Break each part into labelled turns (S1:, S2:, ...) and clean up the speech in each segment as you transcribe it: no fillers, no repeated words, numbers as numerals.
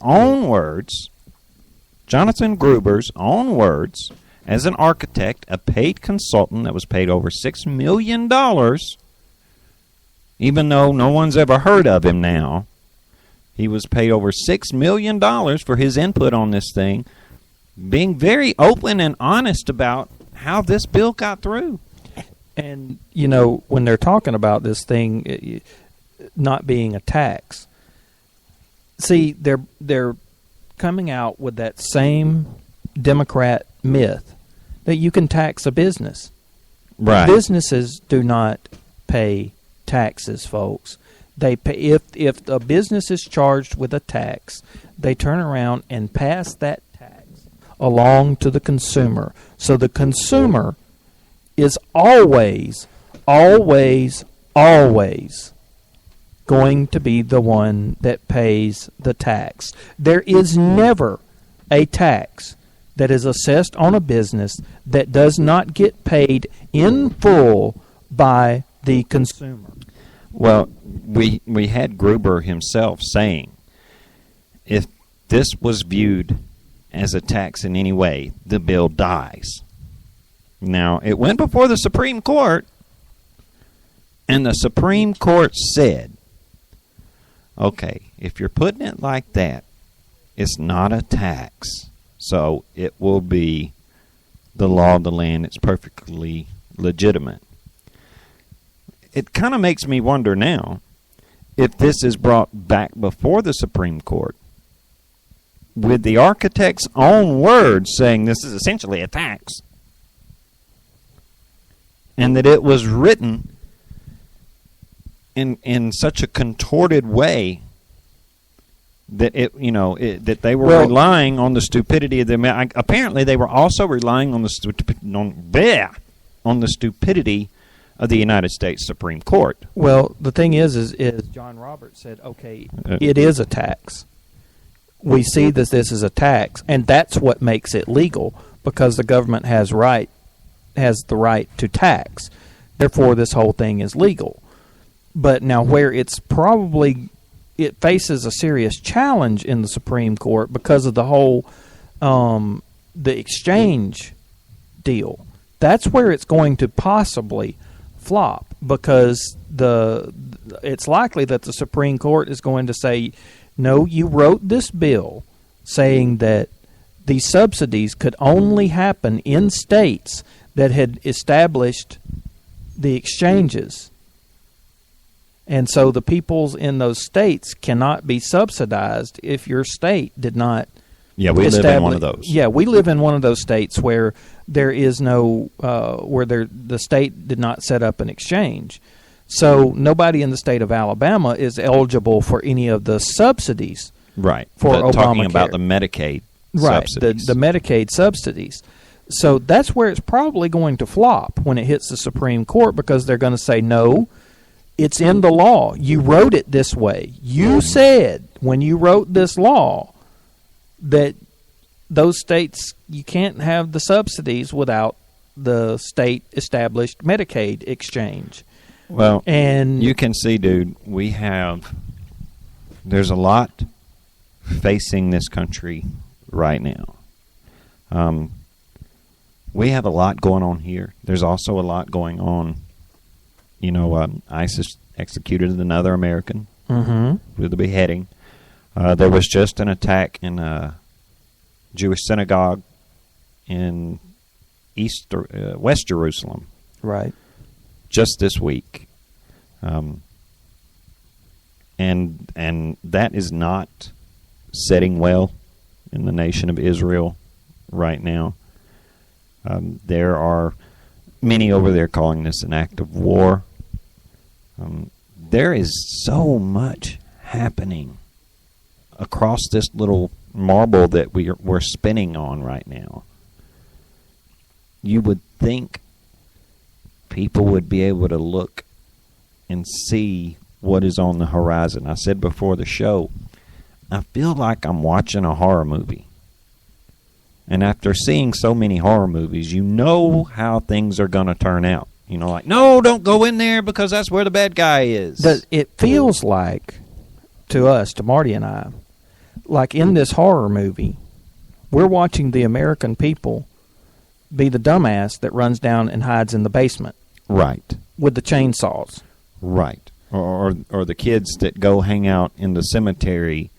S1: own words, Jonathan Gruber's own words, as an architect, a paid consultant that was paid over $6 million, even though no one's ever heard of him now. He was paid over $6 million for his input on this thing, being very open and honest about how this bill got through.
S2: And, you know, when they're talking about this thing not being a tax, see, they're coming out with that same Democrat myth that you can tax a business.
S1: Right.
S2: Businesses do not pay taxes, folks. They pay, if a business is charged with a tax, they turn around and pass that tax along to the consumer. So the consumer is always going to be the one that pays the tax. There is never a tax that is assessed on a business that does not get paid in full by the consumer.
S1: Well, we had Gruber himself saying, if this was viewed as a tax in any way, the bill dies. Now, it went before the Supreme Court, and the Supreme Court said, okay, if you're putting it like that, it's not a tax, so it will be the law of the land. It's perfectly legitimate. It kind of makes me wonder now, if this is brought back before the Supreme Court, with the architect's own words saying this is essentially a tax, and that it was written in such a contorted way that that they were relying on the stupidity of the. Apparently, they were also relying on the stupidity of the United States Supreme Court.
S2: Well, the thing is John Roberts said, okay, it is a tax. We see that this is a tax, and that's what makes it legal, because the government has the right to tax. Therefore, this whole thing is legal. But now where it faces a serious challenge in the Supreme Court because of the whole the exchange deal, that's where it's going to possibly flop, because it's likely that the Supreme Court is going to say, no, you wrote this bill saying that these subsidies could only happen in states that had established the exchanges. And so the peoples in those states cannot be subsidized if your state did not.
S1: Yeah, we live in one of those.
S2: Yeah, we live in one of those states where there is no, the state did not set up an exchange. So nobody in the state of Alabama is eligible for any of the subsidies.
S1: Right.
S2: For Obamacare.
S1: Talking about the Medicaid subsidies.
S2: The Medicaid subsidies. So that's where it's probably going to flop when it hits the Supreme Court, because they're going to say, no, it's in the law. You wrote it this way. You said when you wrote this law that those states, you can't have the subsidies without the state-established Medicaid exchange.
S1: Well,
S2: and
S1: you can see, dude, there's a lot facing this country right now. We have a lot going on here. There's also a lot going on. ISIS executed another American with a beheading. There was just an attack in a Jewish synagogue in West Jerusalem.
S2: Right.
S1: Just this week. And that is not setting well in the nation of Israel right now. There are many over there calling this an act of war. There is so much happening across this little marble that we're spinning on right now. You would think people would be able to look and see what is on the horizon. I said before the show, I feel like I'm watching a horror movie. And after seeing so many horror movies, you know how things are going to turn out. Like, no, don't go in there because that's where the bad guy is.
S2: It feels like, to us, to Marty and I, like in this horror movie, we're watching the American people be the dumbass that runs down and hides in the basement.
S1: Right.
S2: With the chainsaws.
S1: Right. Or the kids that go hang out in the cemetery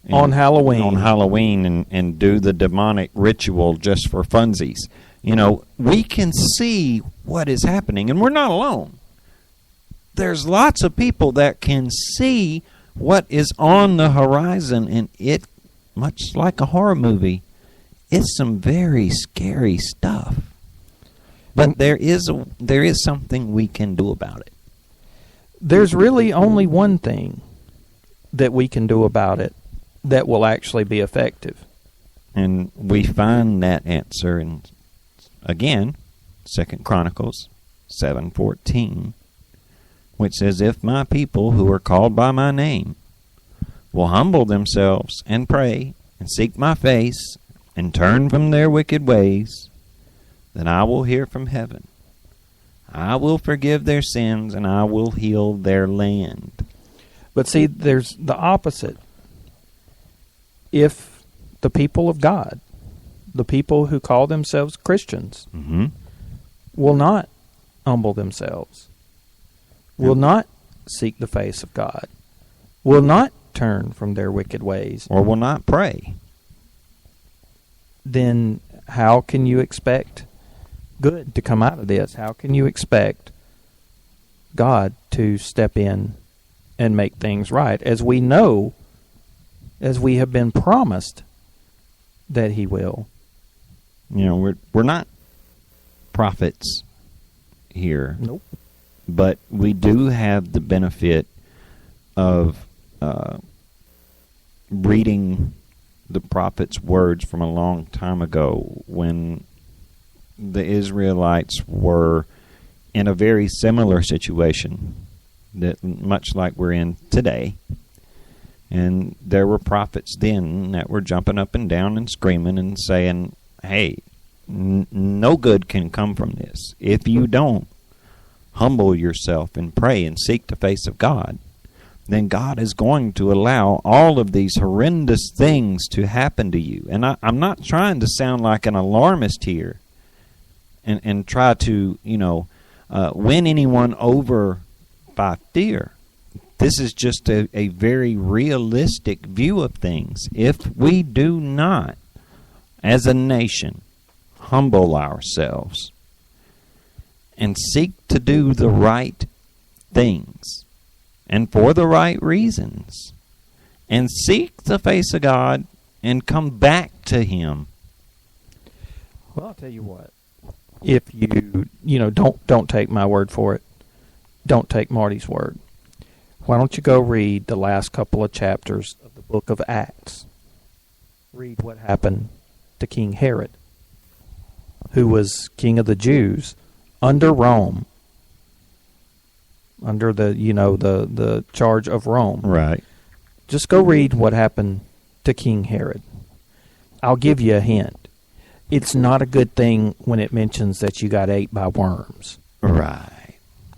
S2: on Halloween.
S1: On Halloween and do the demonic ritual just for funsies. You know, we can see what is happening, and we're not alone. There's lots of people that can see what is on the horizon, and it, much like a horror movie, it's some very scary stuff. But there is something we can do about it.
S2: There's really only one thing that we can do about it that will actually be effective.
S1: And we find that answer in, again, 2 Chronicles 7:14, which says, "If my people who are called by my name will humble themselves and pray and seek my face and turn from their wicked ways, then I will hear from heaven. I will forgive their sins and I will heal their land."
S2: But see, there's the opposite. If the people of God, the people who call themselves Christians, will not humble themselves, will not seek the face of God, will not turn from their wicked ways,
S1: or will not pray,
S2: then how can you expect good to come out of this? How can you expect God to step in and make things right, as we know, as we have been promised that He will?
S1: You know, we're not prophets here.
S2: Nope.
S1: But we do have the benefit of reading the prophet's words from a long time ago, when the Israelites were in a very similar situation, that much like we're in today. And there were prophets then that were jumping up and down and screaming and saying, hey, no good can come from this. If you don't humble yourself and pray and seek the face of God, then God is going to allow all of these horrendous things to happen to you. And I'm not trying to sound like an alarmist here and try to, win anyone over by fear. This is just a very realistic view of things. If we do not, as a nation, humble ourselves and seek to do the right things and for the right reasons, and seek the face of God and come back to Him.
S2: Well, I'll tell you what. If you don't take my word for it. Don't take Marty's word. Why don't you go read the last couple of chapters of the book of Acts? Read what happened to King Herod, who was king of the Jews under Rome, under the charge of Rome.
S1: Right.
S2: Just go read what happened to King Herod. I'll give you a hint. It's not a good thing when it mentions that you got ate by worms.
S1: Right.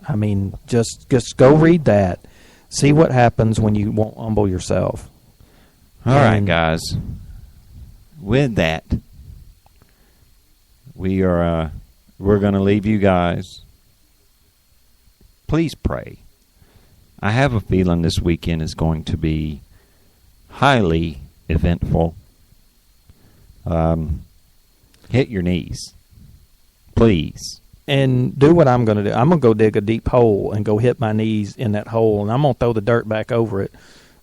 S2: I mean, just go read that. See what happens when you won't humble yourself.
S1: All right, guys. With that, we're going to leave you guys. Please pray. I have a feeling this weekend is going to be highly eventful. Hit your knees, please.
S2: And do what I'm going to do. I'm going to go dig a deep hole and go hit my knees in that hole, and I'm going to throw the dirt back over it,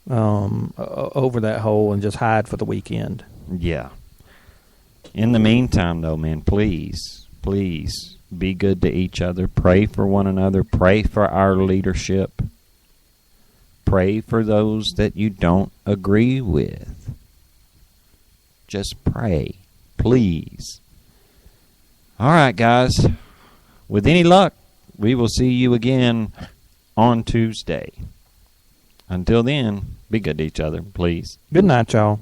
S2: over that hole, and just hide for the weekend.
S1: Yeah. In the meantime, though, man, please be good to each other. Pray for one another. Pray for our leadership. Pray for those that you don't agree with. Just pray, please. All right, guys. With any luck, we will see you again on Tuesday. Until then, be good to each other, please.
S2: Good night, y'all.